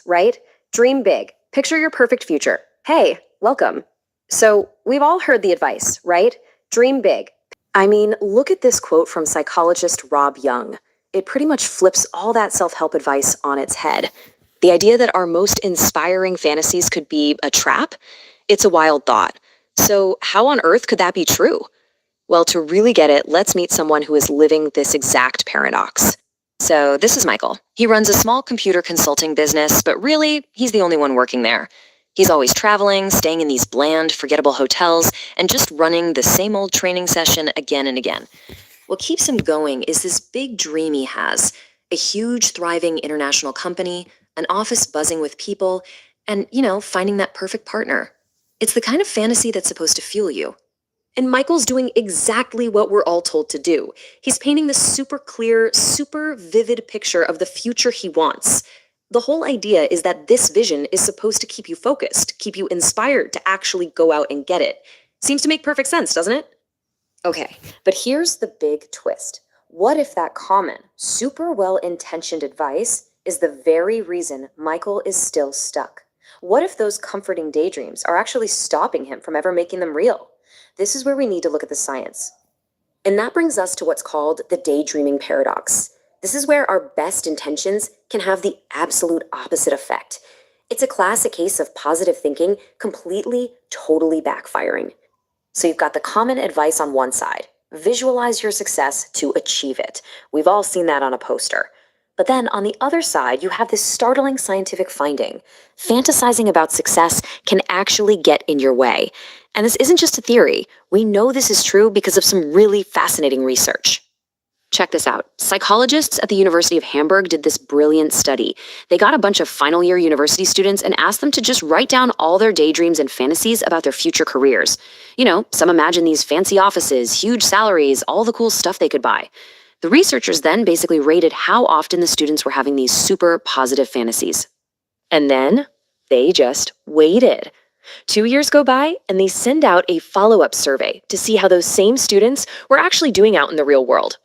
right? Dream big. Picture your perfect future. Hey, welcome. So, we've all heard the advice, right? Dream big. I mean, look at this quote from psychologist Rob Young. It pretty much flips all that self help advice on its head. The idea that our most inspiring fantasies could be a trap? It's a wild thought. So, how on earth could that be true? Well, to really get it, let's meet someone who is living this exact paradox. So, this is Michael. He runs a small computer consulting business, but really, he's the only one working there. He's always traveling, staying in these bland, forgettable hotels, and just running the same old training session again and again. What keeps him going is this big dream he has: a huge, thriving international company, an office buzzing with people, and, finding that perfect partner. It's the kind of fantasy that's supposed to fuel you. And Michael's doing exactly what we're all told to do. He's painting this super clear, super vivid picture of the future he wants. The whole idea is that this vision is supposed to keep you focused, keep you inspired to actually go out and get it. Seems to make perfect sense, doesn't it? Okay, but here's the big twist. What if that common, super well-intentioned advice is the very reason Michael is still stuck? What if those comforting daydreams are actually stopping him from ever making them real? This is where we need to look at the science. And that brings us to what's called the daydreaming paradox. This is where our best intentions can have the absolute opposite effect. It's a classic case of positive thinking completely, totally backfiring. So you've got the common advice on one side: visualize your success to achieve it. We've all seen that on a poster. But then on the other side, you have this startling scientific finding. Fantasizing about success can actually get in your way. And this isn't just a theory. We know this is true because of some really fascinating research. Check this out. Psychologists at the University of Hamburg did this brilliant study. They got a bunch of final year university students and asked them to just write down all their daydreams and fantasies about their future careers. Some imagine these fancy offices, huge salaries, all the cool stuff they could buy. The researchers then basically rated how often the students were having these super positive fantasies. And then they just waited. 2 years go by, and they send out a follow-up survey to see how those same students were actually doing out in the real world.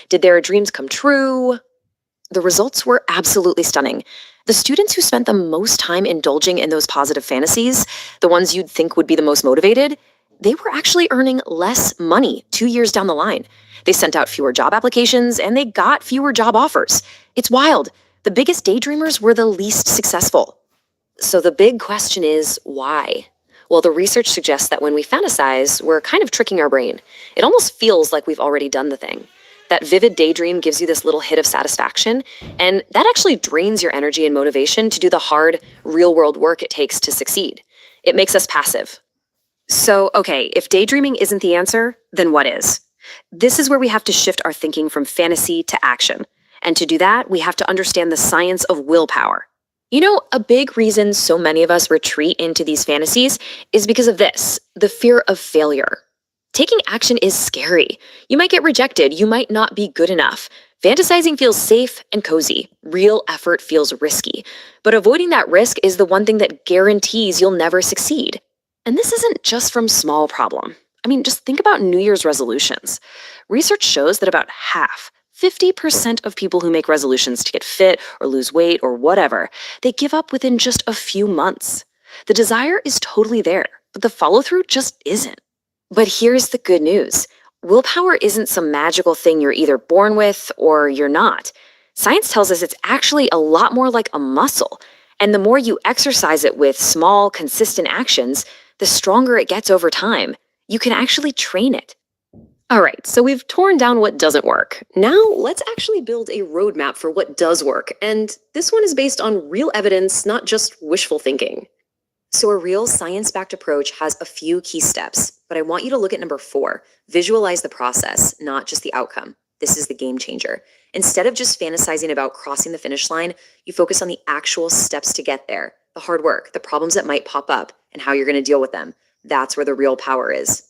Did their dreams come true? The results were absolutely stunning. The students who spent the most time indulging in those positive fantasies, the ones you'd think would be the most motivated, they were actually earning less money 2 years down the line. They sent out fewer job applications, and they got fewer job offers. It's wild. The biggest daydreamers were the least successful. So the big question is, why? Well, the research suggests that when we fantasize, we're kind of tricking our brain. It almost feels like we've already done the thing. That vivid daydream gives you this little hit of satisfaction, and that actually drains your energy and motivation to do the hard, real-world work it takes to succeed. It makes us passive. So, okay, if daydreaming isn't the answer, then what is? This is where we have to shift our thinking from fantasy to action. And to do that, we have to understand the science of willpower. A big reason so many of us retreat into these fantasies is because of this: the fear of failure. Taking action is scary. You might get rejected. You might not be good enough. Fantasizing feels safe and cozy. Real effort feels risky. But avoiding that risk is the one thing that guarantees you'll never succeed. And this isn't just from small problem. Just think about New Year's resolutions. Research shows that about half, 50% of people who make resolutions to get fit or lose weight or whatever, they give up within just a few months. The desire is totally there, but the follow-through just isn't. But here's the good news. Willpower isn't some magical thing you're either born with or you're not. Science tells us it's actually a lot more like a muscle. And the more you exercise it with small, consistent actions, the stronger it gets over time. You can actually train it. All right, so we've torn down what doesn't work. Now let's actually build a roadmap for what does work. And this one is based on real evidence, not just wishful thinking. So a real science-backed approach has a few key steps, but I want you to look at number 4. Visualize the process, not just the outcome. This is the game changer. Instead of just fantasizing about crossing the finish line, you focus on the actual steps to get there, the hard work, the problems that might pop up, and how you're going to deal with them. That's where the real power is.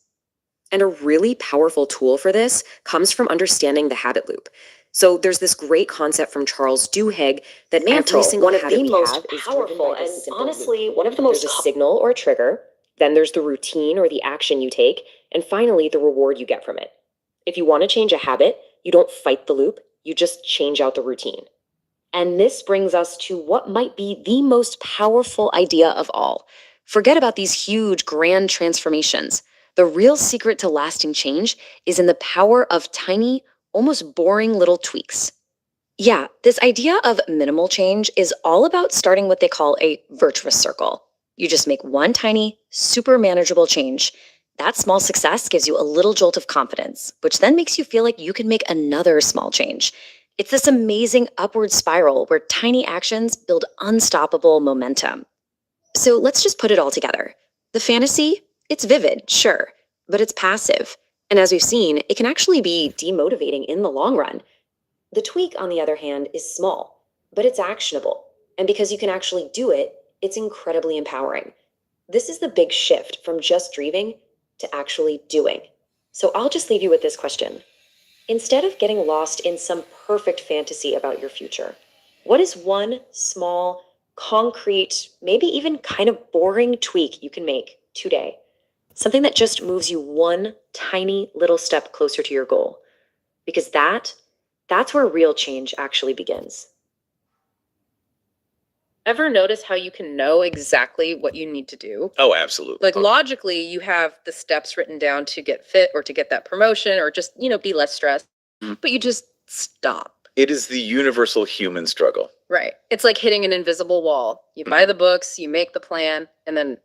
And a really powerful tool for this comes from understanding the habit loop. So there's this great concept from Charles Duhigg that every single habit we have is powerful, and honestly, one of the most. There's a signal or a trigger, then there's the routine or the action you take, and finally the reward you get from it. If you want to change a habit, you don't fight the loop, you just change out the routine. And this brings us to what might be the most powerful idea of all. Forget about these huge, grand transformations. The real secret to lasting change is in the power of tiny, almost boring little tweaks. Yeah, this idea of minimal change is all about starting what they call a virtuous circle. You just make one tiny, super manageable change. That small success gives you a little jolt of confidence, which then makes you feel like you can make another small change. It's this amazing upward spiral where tiny actions build unstoppable momentum. So let's just put it all together. The fantasy, it's vivid, sure, but it's passive. And as we've seen, it can actually be demotivating in the long run. The tweak, on the other hand, is small, but it's actionable. And because you can actually do it, it's incredibly empowering. This is the big shift from just dreaming to actually doing. So I'll just leave you with this question. Instead of getting lost in some perfect fantasy about your future, what is one small, concrete, maybe even kind of boring tweak you can make today? Something that just moves you one tiny little step closer to your goal. Because that's where real change actually begins. Ever notice how you can know exactly what you need to do? Oh, absolutely. Like logically, you have the steps written down to get fit or to get that promotion or just, be less stressed, but you just stop. It is the universal human struggle. Right. It's like hitting an invisible wall. You buy the books, you make the plan, and then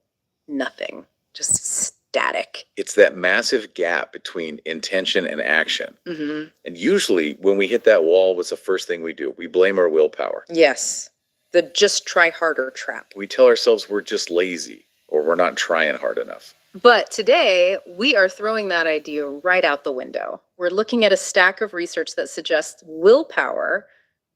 nothing. Just static. It's that massive gap between intention and action. Mm-hmm. And usually when we hit that wall, what's the first thing we do? We blame our willpower. Yes. The just try harder trap. We tell ourselves we're just lazy or we're not trying hard enough. But today, we are throwing that idea right out the window. We're looking at a stack of research that suggests willpower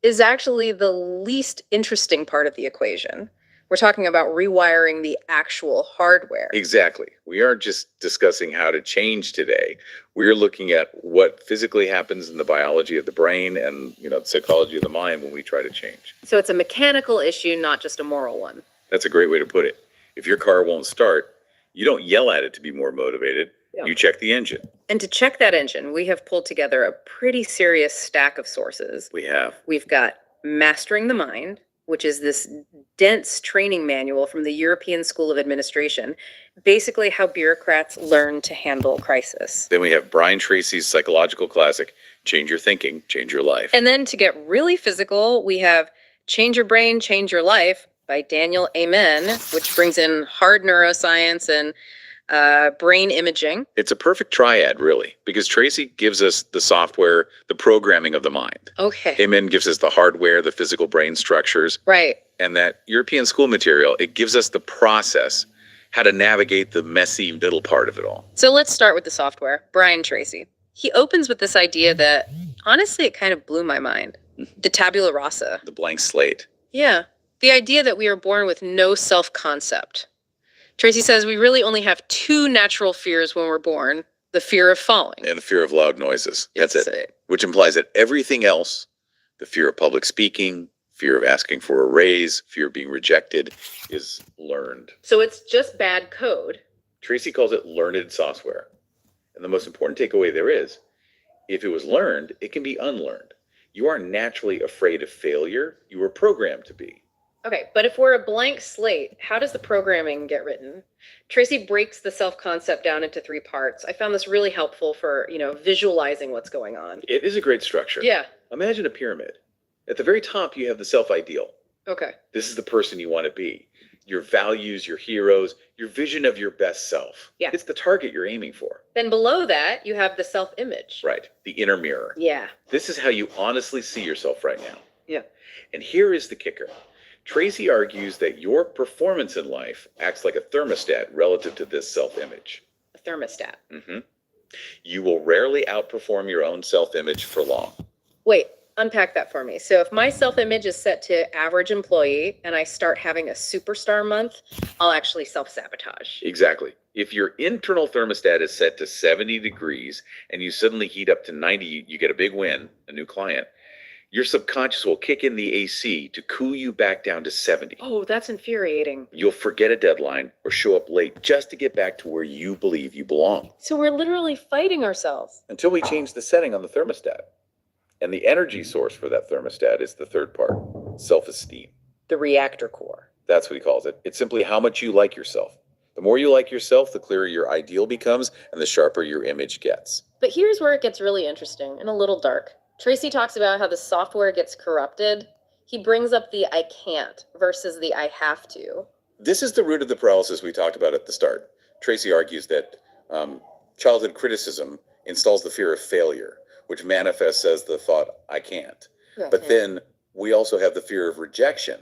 is actually the least interesting part of the equation. We're talking about rewiring the actual hardware. Exactly. We aren't just discussing how to change today. We're looking at what physically happens in the biology of the brain and, the psychology of the mind when we try to change. So it's a mechanical issue, not just a moral one. That's a great way to put it. If your car won't start, you don't yell at it to be more motivated. Yeah. You check the engine. And to check that engine, we have pulled together a pretty serious stack of sources. We've got Mastering the Mind, which is this dense training manual from the European School of Administration, basically how bureaucrats learn to handle crisis. Then we have Brian Tracy's psychological classic, Change Your Thinking, Change Your Life. And then to get really physical, we have Change Your Brain, Change Your Life by Daniel Amen, which brings in hard neuroscience and brain imaging. It's a perfect triad, really, because Tracy gives us the software, the programming of the mind. Okay. Amen gives us the hardware, the physical brain structures. Right. And that European school material, it gives us the process, how to navigate the messy middle part of it all. So let's start with the software. Brian Tracy. He opens with this idea that, honestly, it kind of blew my mind. The tabula rasa. The blank slate. Yeah. The idea that we are born with no self-concept. Tracy says we really only have two natural fears when we're born, the fear of falling. And the fear of loud noises. That's Yes, it. Which implies that everything else, the fear of public speaking, fear of asking for a raise, fear of being rejected, is learned. So it's just bad code. Tracy calls it learned software. And the most important takeaway there is, if it was learned, it can be unlearned. You aren't naturally afraid of failure. You were programmed to be. Okay, but if we're a blank slate, how does the programming get written? Tracy breaks the self-concept down into three parts. I found this really helpful for, visualizing what's going on. It is a great structure. Yeah. Imagine a pyramid. At the very top, you have the self-ideal. Okay. This is the person you want to be. Your values, your heroes, your vision of your best self. Yeah. It's the target you're aiming for. Then below that, you have the self-image. Right. The inner mirror. Yeah. This is how you honestly see yourself right now. Yeah. And here is the kicker. Tracy argues that your performance in life acts like a thermostat relative to this self-image. A thermostat. Mm-hmm. You will rarely outperform your own self-image for long. Wait, unpack that for me. So if my self-image is set to average employee and I start having a superstar month, I'll actually self-sabotage. Exactly. If your internal thermostat is set to 70 degrees and you suddenly heat up to 90, you get a big win, a new client. Your subconscious will kick in the AC to cool you back down to 70. Oh, that's infuriating. You'll forget a deadline or show up late just to get back to where you believe you belong. So we're literally fighting ourselves. Until we change the setting on the thermostat. And the energy source for that thermostat is the third part. Self-esteem. The reactor core. That's what he calls it. It's simply how much you like yourself. The more you like yourself, the clearer your ideal becomes and the sharper your image gets. But here's where it gets really interesting and a little dark. Tracy talks about how the software gets corrupted. He brings up the I can't versus the I have to. This is the root of the paralysis we talked about at the start. Tracy argues that childhood criticism installs the fear of failure, which manifests as the thought, I can't. Okay. But then we also have the fear of rejection,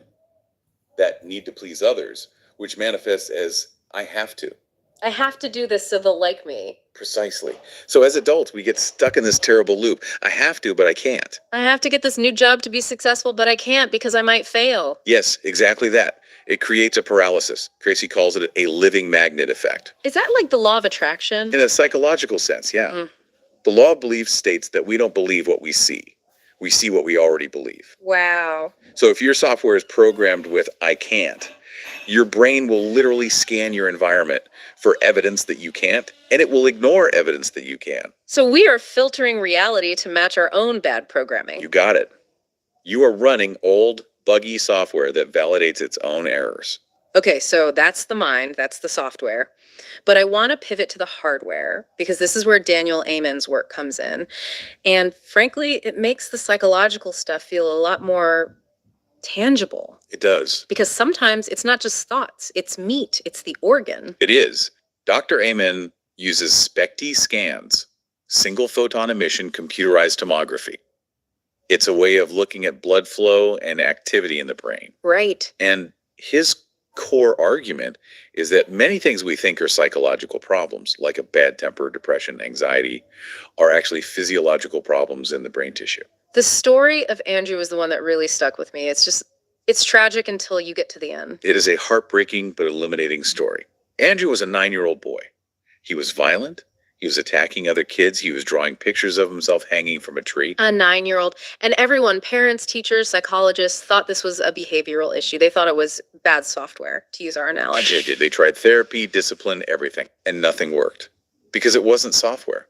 that need to please others, which manifests as I have to. I have to do this so they'll like me. Precisely. So as adults, we get stuck in this terrible loop. I have to, but I can't. I have to get this new job to be successful, but I can't because I might fail. Yes, exactly that. It creates a paralysis. Tracy calls it a living magnet effect. Is that like the law of attraction? In a psychological sense, yeah. The law of belief states that we don't believe what we see. We see what we already believe. Wow. So if your software is programmed with I can't, your brain will literally scan your environment for evidence that you can't, and it will ignore evidence that you can. So we are filtering reality to match our own bad programming. You got it. You are running old, buggy software that validates its own errors. Okay, so that's the mind, that's the software. But I want to pivot to the hardware because this is where Daniel Amen's work comes in. And frankly, it makes the psychological stuff feel a lot more tangible. It does. Because sometimes it's not just thoughts, it's meat, it's the organ. It is. Dr. Amen uses SPECT scans, single photon emission computerized tomography. It's a way of looking at blood flow and activity in the brain. Right. And his core argument is that many things we think are psychological problems, like a bad temper, depression, anxiety, are actually physiological problems in the brain tissue. The story of Andrew is the one that really stuck with me. It's tragic until you get to the end. It is a heartbreaking but illuminating story. Andrew was a 9-year-old boy. He was violent. He was attacking other kids. He was drawing pictures of himself hanging from a tree. A 9-year-old. And everyone, parents, teachers, psychologists, thought this was a behavioral issue. They thought it was bad software, to use our analogy. They did. They tried therapy, discipline, everything, and nothing worked because it wasn't software.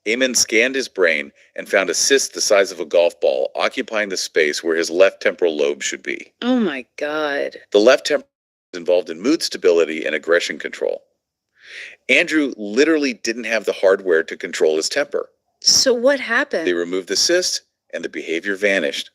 Amen scanned his brain and found a cyst the size of a golf ball occupying the space where his left temporal lobe should be. Oh my God. The left temporal is involved in mood stability and aggression control. Andrew literally didn't have the hardware to control his temper. So what happened? They removed the cyst and the behavior vanished.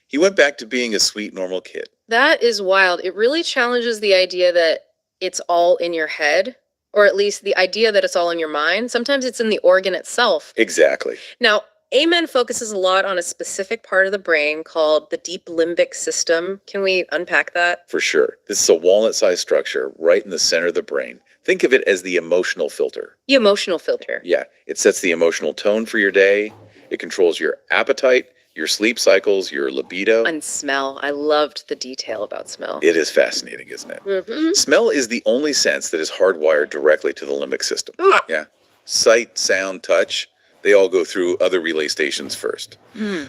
He went back to being a sweet, normal kid. That is wild. It really challenges the idea that it's all in your head, or at least the idea that it's all in your mind. Sometimes it's in the organ itself. Exactly. Now, Amen focuses a lot on a specific part of the brain called the deep limbic system. Can we unpack that? For sure. This is a walnut-sized structure right in the center of the brain. Think of it as the emotional filter. The emotional filter. Yeah, it sets the emotional tone for your day. It controls your appetite, your sleep cycles, your libido. And smell. I loved the detail about smell. It is fascinating, isn't it? Mm-hmm. Smell is the only sense that is hardwired directly to the limbic system. Yeah. Sight, sound, touch, they all go through other relay stations first.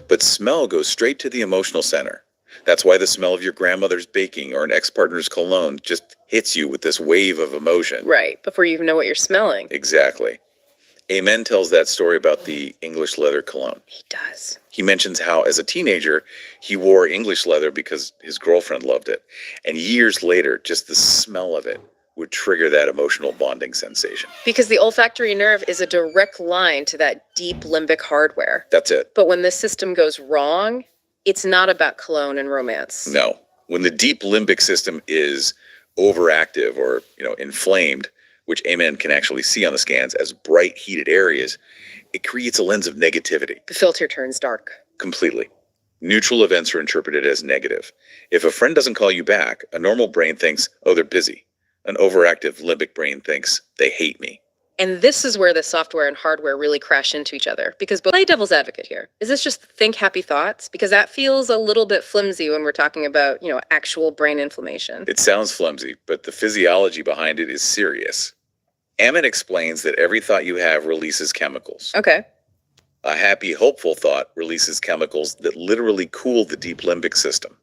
But smell goes straight to the emotional center. That's why the smell of your grandmother's baking or an ex-partner's cologne just hits you with this wave of emotion. Right, before you even know what you're smelling. Exactly. Amen tells that story about the English leather cologne. He does. He mentions how, as a teenager, he wore English leather because his girlfriend loved it. And years later, just the smell of it would trigger that emotional bonding sensation. Because the olfactory nerve is a direct line to that deep limbic hardware. That's it. But when this system goes wrong, it's not about cologne and romance. No. When the deep limbic system is overactive or, inflamed, which Amen can actually see on the scans as bright, heated areas, it creates a lens of negativity. The filter turns dark. Completely. Neutral events are interpreted as negative. If a friend doesn't call you back, a normal brain thinks, oh, they're busy. An overactive limbic brain thinks, they hate me. And this is where the software and hardware really crash into each other. Because play devil's advocate here. Is this just think happy thoughts? Because that feels a little bit flimsy when we're talking about, actual brain inflammation. It sounds flimsy, but the physiology behind it is serious. Amen explains that every thought you have releases chemicals. Okay. A happy, hopeful thought releases chemicals that literally cool the deep limbic system.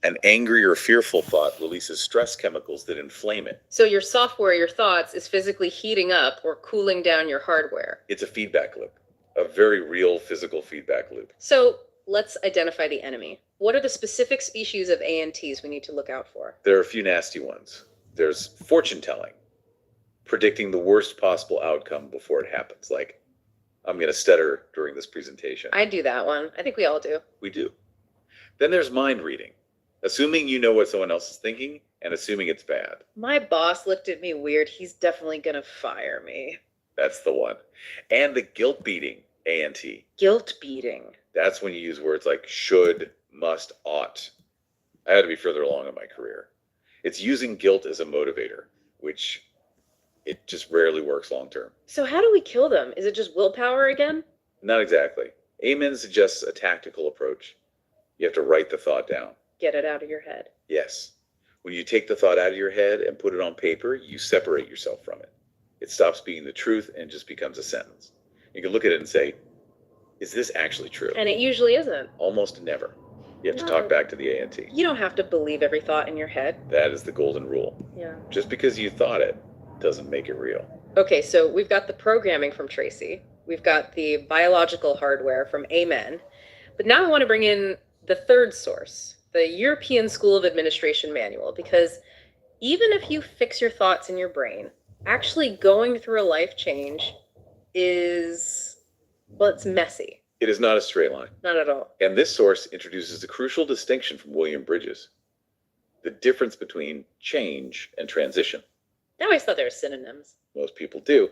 An angry or fearful thought releases stress chemicals that inflame it. So your software, your thoughts, is physically heating up or cooling down your hardware. It's a feedback loop, a very real physical feedback loop. So let's identify the enemy. What are the specific species of ANTs we need to look out for? There are a few nasty ones. There's fortune telling, predicting the worst possible outcome before it happens. Like, I'm going to stutter during this presentation. I do that one. I think we all do. We do. Then there's mind reading, assuming you know what someone else is thinking and assuming it's bad. My boss looked at me weird. He's definitely going to fire me. That's the one. And the guilt beating ANT. Guilt beating. That's when you use words like should, must, ought. I had to be further along in my career. It's using guilt as a motivator, which it just rarely works long term. So how do we kill them? Is it just willpower again? Not exactly. Amen suggests a tactical approach. You have to write the thought down. Get it out of your head. Yes. When you take the thought out of your head and put it on paper, you separate yourself from it. It stops being the truth and just becomes a sentence. You can look at it and say, is this actually true? And it usually isn't. Almost never. You have to talk back to the ANT. You don't have to believe every thought in your head. That is the golden rule. Yeah. Just because you thought it doesn't make it real. Okay, so we've got the programming from Tracy. We've got the biological hardware from Amen. But now I want to bring in the third source, the European School of Administration manual, because even if you fix your thoughts in your brain, actually going through a life change is, well, it's messy. It is not a straight line. Not at all. And this source introduces a crucial distinction from William Bridges. The difference between change and transition. I always thought they were synonyms. Most people do.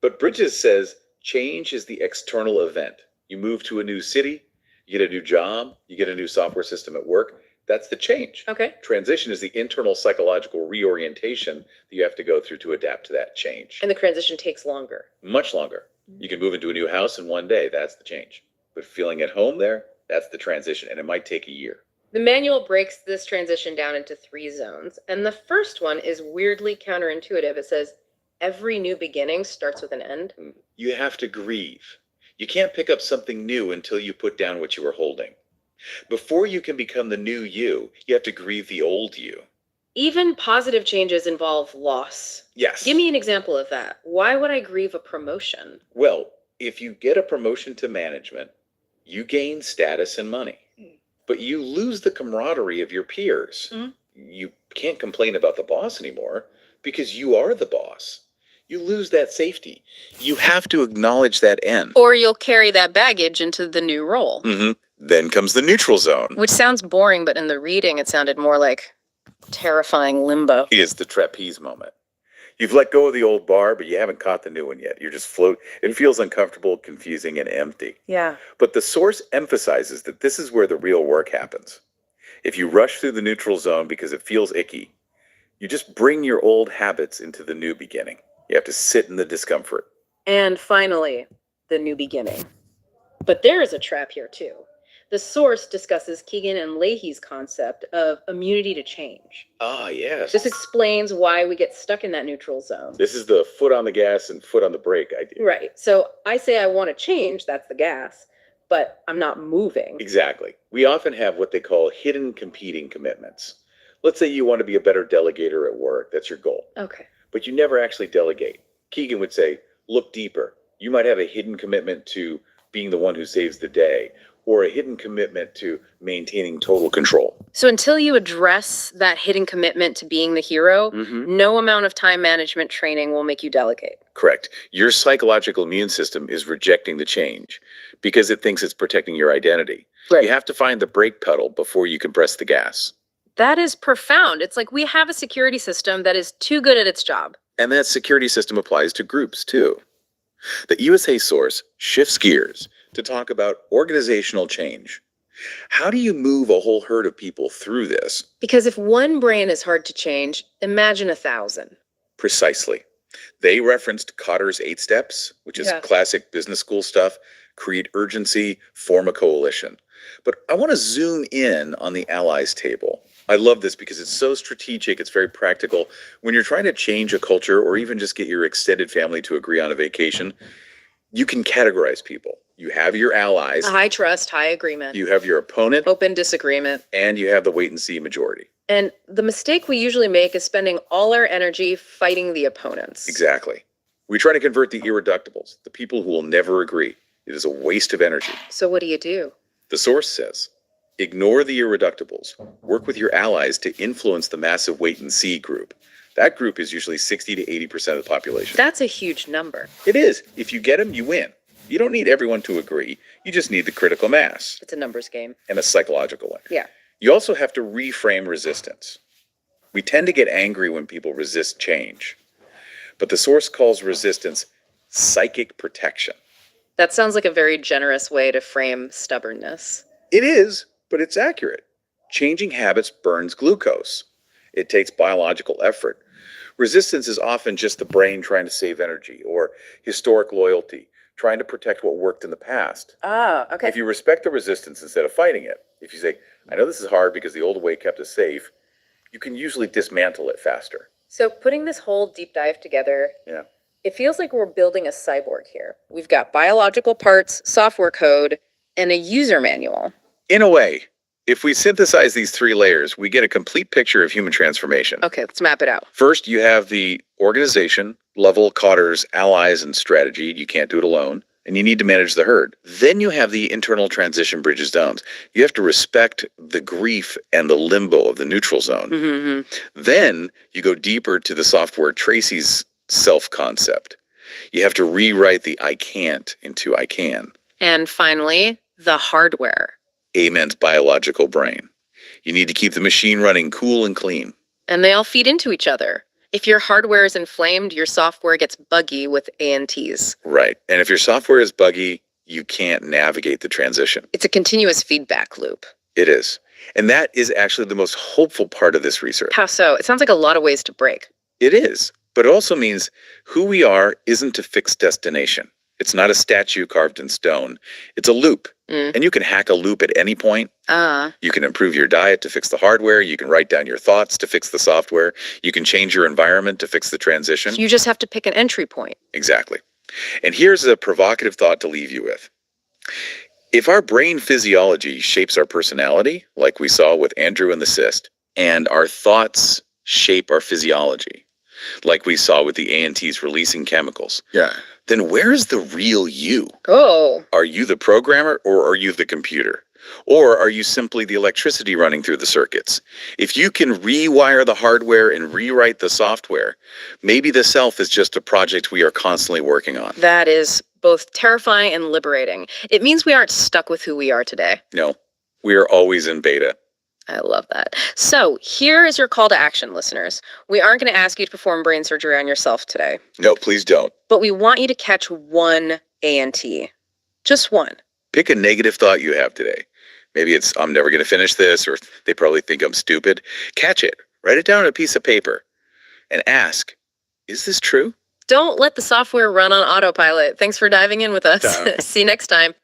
But Bridges says change is the external event. You move to a new city, you get a new job, you get a new software system at work. That's the change. Okay. Transition is the internal psychological reorientation that you have to go through to adapt to that change. And the transition takes longer. Much longer. You can move into a new house in one day. That's the change. But feeling at home there, that's the transition. And it might take a year. The manual breaks this transition down into 3 zones. And the first one is weirdly counterintuitive. It says, every new beginning starts with an end. You have to grieve. You can't pick up something new until you put down what you were holding. Before you can become the new you have to grieve the old you. Even positive changes involve loss. Yes. Give me an example of that. Why would I grieve a promotion? Well, if you get a promotion to management, you gain status and money. But you lose the camaraderie of your peers. You can't complain about the boss anymore because you are the boss. You lose that safety. You have to acknowledge that end. Or you'll carry that baggage into the new role. Then comes the neutral zone. Which sounds boring, but in the reading, it sounded more like terrifying limbo. It is the trapeze moment. You've let go of the old bar, but you haven't caught the new one yet. You're just float. It feels uncomfortable, confusing, and empty. Yeah. But the source emphasizes that this is where the real work happens. If you rush through the neutral zone because it feels icky, you just bring your old habits into the new beginning. You have to sit in the discomfort. And finally, the new beginning. But there is a trap here, too. The source discusses Keegan and Leahy's concept of immunity to change. Ah, yes. This explains why we get stuck in that neutral zone. This is the foot on the gas and foot on the brake idea. Right. So I say I want to change, that's the gas, but I'm not moving. Exactly. We often have what they call hidden competing commitments. Let's say you want to be a better delegator at work. That's your goal. Okay. But you never actually delegate. Keegan would say, look deeper. You might have a hidden commitment to being the one who saves the day, or a hidden commitment to maintaining total control. So until you address that hidden commitment to being the hero, no amount of time management training will make you delegate. Correct. Your psychological immune system is rejecting the change because it thinks it's protecting your identity. Right. You have to find the brake pedal before you can press the gas. That is profound. It's like we have a security system that is too good at its job. And that security system applies to groups too. The USA source shifts gears to talk about organizational change. How do you move a whole herd of people through this? Because if one brain is hard to change, imagine 1,000. Precisely. They referenced Kotter's 8 steps, which is classic business school stuff. Create urgency, form a coalition. But I want to zoom in on the allies table. I love this because it's so strategic. It's very practical. When you're trying to change a culture or even just get your extended family to agree on a vacation, you can categorize people. You have your allies. High trust, high agreement. You have your opponent. Open disagreement. And you have the wait and see majority. And the mistake we usually make is spending all our energy fighting the opponents. Exactly. We try to convert the irreductibles, the people who will never agree. It is a waste of energy. So what do you do? The source says, ignore the irreductibles. Work with your allies to influence the massive wait and see group. That group is usually 60 to 80% of the population. That's a huge number. It is. If you get them, you win. You don't need everyone to agree. You just need the critical mass. It's a numbers game. And a psychological one. Yeah. You also have to reframe resistance. We tend to get angry when people resist change. But the source calls resistance psychic protection. That sounds like a very generous way to frame stubbornness. It is, but it's accurate. Changing habits burns glucose. It takes biological effort. Resistance is often just the brain trying to save energy, or historic loyalty, trying to protect what worked in the past. Ah, okay. If you respect the resistance instead of fighting it, if you say, I know this is hard because the old way kept us safe, you can usually dismantle it faster. So putting this whole deep dive together, Yeah. it feels like we're building a cyborg here. We've got biological parts, software code, and a user manual. In a way, if we synthesize these three layers, we get a complete picture of human transformation. Okay, let's map it out. First, you have the organization, level, cauders, allies, and strategy. You can't do it alone. And you need to manage the herd. Then you have the internal transition bridges zones. You have to respect the grief and the limbo of the neutral zone. Mm-hmm. Then you go deeper to the software Tracy's self-concept. You have to rewrite the I can't into I can. And finally, the hardware. Amen's biological brain. You need to keep the machine running cool and clean. And they all feed into each other. If your hardware is inflamed, your software gets buggy with ANTs. Right. And if your software is buggy, you can't navigate the transition. It's a continuous feedback loop. It is. And that is actually the most hopeful part of this research. How so? It sounds like a lot of ways to break. It is. But it also means who we are isn't a fixed destination. It's not a statue carved in stone. It's a loop. And you can hack a loop at any point. You can improve your diet to fix the hardware. You can write down your thoughts to fix the software. You can change your environment to fix the transition. You just have to pick an entry point. Exactly. And here's a provocative thought to leave you with. If our brain physiology shapes our personality, like we saw with Andrew and the cyst, and our thoughts shape our physiology, like we saw with the ANTs releasing chemicals, then where's the real you? Oh. Are you the programmer or are you the computer? Or are you simply the electricity running through the circuits? If you can rewire the hardware and rewrite the software, maybe the self is just a project we are constantly working on. That is both terrifying and liberating. It means we aren't stuck with who we are today. No, we are always in beta. I love that. So here is your call to action, listeners. We aren't going to ask you to perform brain surgery on yourself today. No, please don't. But we want you to catch one ANT. Just one. Pick a negative thought you have today. Maybe it's, I'm never going to finish this, or they probably think I'm stupid. Catch it. Write it down on a piece of paper. And ask, is this true? Don't let the software run on autopilot. Thanks for diving in with us. See you next time.